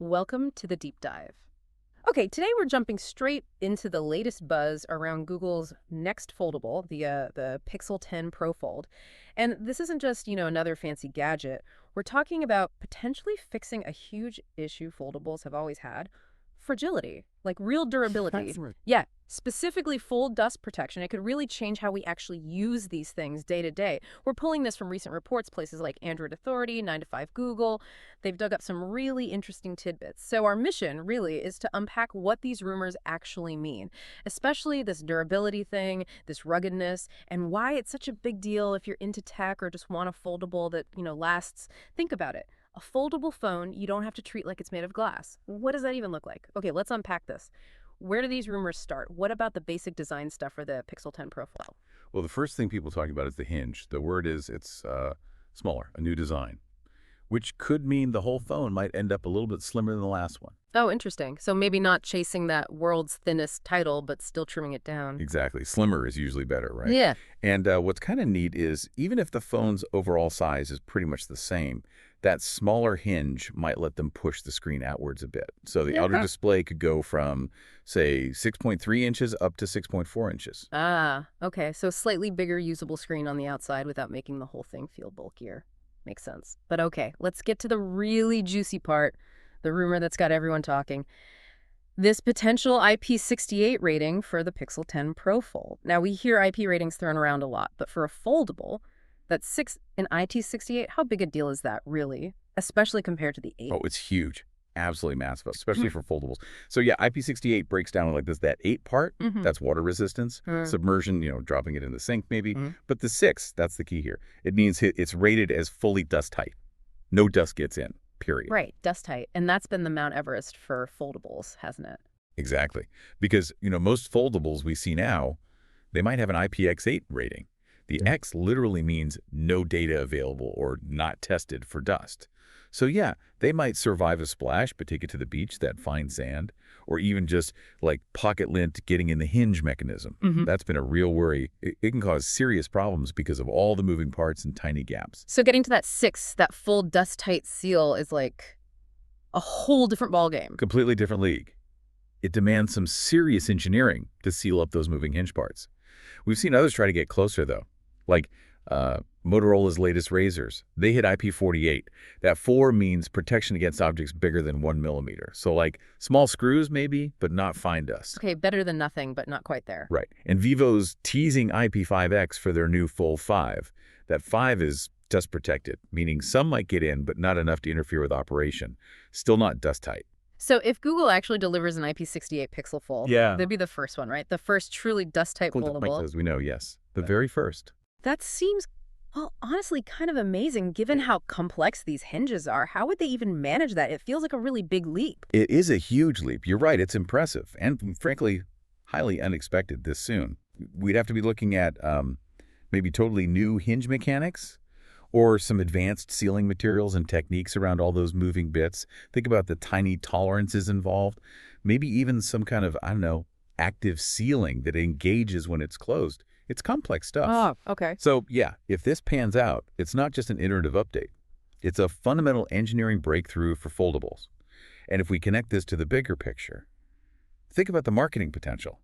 Welcome to the deep dive. Okay, today we're jumping straight into the latest buzz around Google's next foldable, the Pixel 10 Pro Fold. And this isn't just, another fancy gadget. We're talking about potentially fixing a huge issue foldables have always had, fragility, like real durability. That's right. Yeah, specifically full dust protection. It could really change how we actually use these things day to day. We're pulling this from recent reports, places like Android Authority, 9 to 5 Google. They've dug up some really interesting tidbits. So our mission really is to unpack what these rumors actually mean, especially this durability thing, this ruggedness, and why it's such a big deal if you're into tech or just want a foldable that, lasts. Think about it. A foldable phone you don't have to treat like it's made of glass. What does that even look like? Okay, let's unpack this. Where do these rumors start? What about the basic design stuff for the Pixel 10 profile? Well, the first thing people talk about is the hinge. The word is it's smaller, a new design, which could mean the whole phone might end up a little bit slimmer than the last one. Oh, interesting. So maybe not chasing that world's thinnest title, but still trimming it down. Exactly. Slimmer is usually better, right? Yeah. And what's kind of neat is even if the phone's overall size is pretty much the same, that smaller hinge might let them push the screen outwards a bit. So the outer display could go from, say, 6.3 inches up to 6.4 inches. Ah, okay. So slightly bigger usable screen on the outside without making the whole thing feel bulkier. Makes sense. But okay, let's get to the really juicy part, the rumor that's got everyone talking. This potential IP68 rating for the Pixel 10 Pro Fold. Now, we hear IP ratings thrown around a lot, but for a foldable, that's 6 in IP68, how big a deal is that, really? Especially compared to the 8. Oh, it's huge. Absolutely massive, especially for foldables. So yeah, IP68 breaks down like this. That 8 part, Mm-hmm. that's water resistance. Submersion, dropping it in the sink maybe. Mhm. But the 6, that's the key here. It means it's rated as fully dust tight. No dust gets in, period. Right, dust tight. And that's been the Mount Everest for foldables, hasn't it? Exactly. Because, most foldables we see now, they might have an IPX8 rating. The X literally means no data available or not tested for dust. So yeah, they might survive a splash, but take it to the beach, that fine sand, or even just like pocket lint getting in the hinge mechanism. Mhm. That's been a real worry. It can cause serious problems because of all the moving parts and tiny gaps. So getting to that 6, that full dust tight seal is like a whole different ballgame. Completely different league. It demands some serious engineering to seal up those moving hinge parts. We've seen others try to get closer, though, like Motorola's latest razors. They hit IP48. That 4 means protection against objects bigger than 1 millimeter. So like small screws maybe, but not fine dust. Okay, better than nothing, but not quite there. Right. And Vivo's teasing IP5X for their new Fold 5. That 5 is dust protected, meaning some might get in, but not enough to interfere with operation. Still not dust tight. So if Google actually delivers an IP68 Pixel Fold, Yeah. they'd be the first one, right? The first truly dust-tight foldable. As we know, yes. The very first. That seems, well, honestly, kind of amazing given how complex these hinges are. How would they even manage that? It feels like a really big leap. It is a huge leap. You're right. It's impressive and, frankly, highly unexpected this soon. We'd have to be looking at maybe totally new hinge mechanics or some advanced sealing materials and techniques around all those moving bits. Think about the tiny tolerances involved. Maybe even some kind of, I don't know, active sealing that engages when it's closed. It's complex stuff. Oh, okay. So, yeah, if this pans out, it's not just an iterative update. It's a fundamental engineering breakthrough for foldables. And if we connect this to the bigger picture, think about the marketing potential.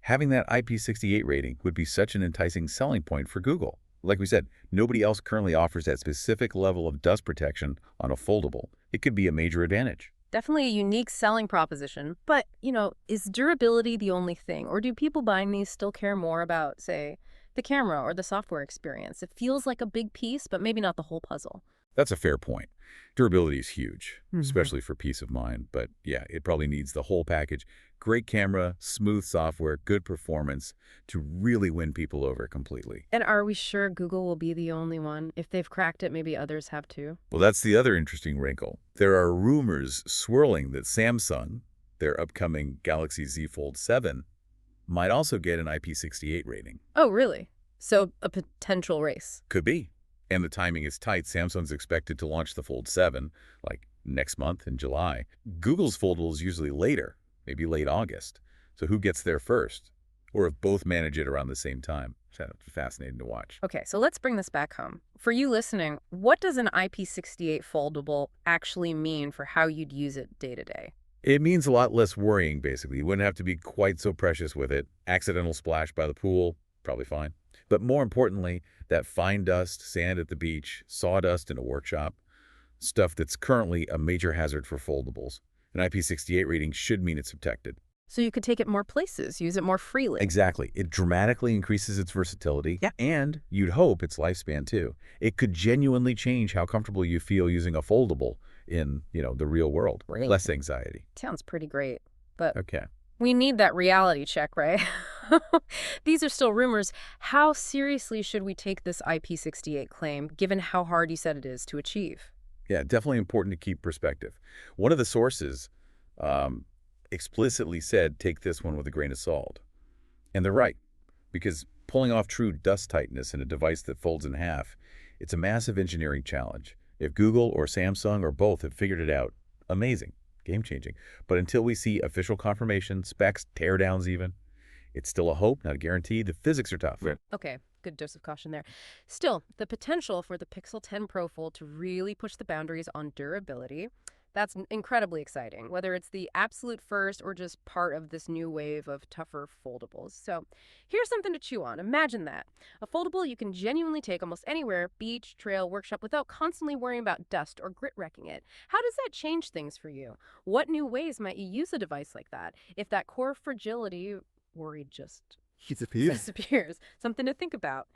Having that IP68 rating would be such an enticing selling point for Google. Like we said, nobody else currently offers that specific level of dust protection on a foldable. It could be a major advantage. Definitely a unique selling proposition. But, is durability the only thing? Or do people buying these still care more about, say, the camera or the software experience? It feels like a big piece, but maybe not the whole puzzle. That's a fair point. Durability is huge, Mhm. especially for peace of mind. But yeah, it probably needs the whole package. Great camera, smooth software, good performance to really win people over completely. And are we sure Google will be the only one? If they've cracked it, maybe others have too. Well, that's the other interesting wrinkle. There are rumors swirling that Samsung, their upcoming Galaxy Z Fold 7, might also get an IP68 rating. Oh, really? So a potential race. Could be. And the timing is tight. Samsung's expected to launch the Fold 7, like next month in July. Google's Foldable is usually later, maybe late August. So who gets there first? or if both manage it around the same time. So fascinating to watch. Okay, so let's bring this back home. For you listening, what does an IP68 foldable actually mean for how you'd use it day to day? It means a lot less worrying, basically. You wouldn't have to be quite so precious with it. Accidental splash by the pool, probably fine. But more importantly, that fine dust, sand at the beach, sawdust in a workshop, stuff that's currently a major hazard for foldables. An IP68 rating should mean it's protected. So you could take it more places, use it more freely. Exactly. It dramatically increases its versatility. Yeah. And you'd hope its lifespan, too. It could genuinely change how comfortable you feel using a foldable in, the real world. Really? Less anxiety. Sounds pretty great. But Okay. we need that reality check, right? These are still rumors. How seriously should we take this IP68 claim, given how hard you said it is to achieve? Yeah, definitely important to keep perspective. One of the sources explicitly said take this one with a grain of salt. And they're right, because pulling off true dust tightness in a device that folds in half, it's a massive engineering challenge. If Google or Samsung or both have figured it out, amazing, game-changing. But until we see official confirmation, specs, teardowns even, it's still a hope, not a guarantee. The physics are tough. Yeah. Okay, good dose of caution there. Still, the potential for the Pixel 10 Pro Fold to really push the boundaries on durability, that's incredibly exciting, whether it's the absolute first or just part of this new wave of tougher foldables. So here's something to chew on. Imagine that. A foldable you can genuinely take almost anywhere, beach, trail, workshop, without constantly worrying about dust or grit wrecking it. How does that change things for you? What new ways might you use a device like that if that core fragility worry just disappears? Something to think about.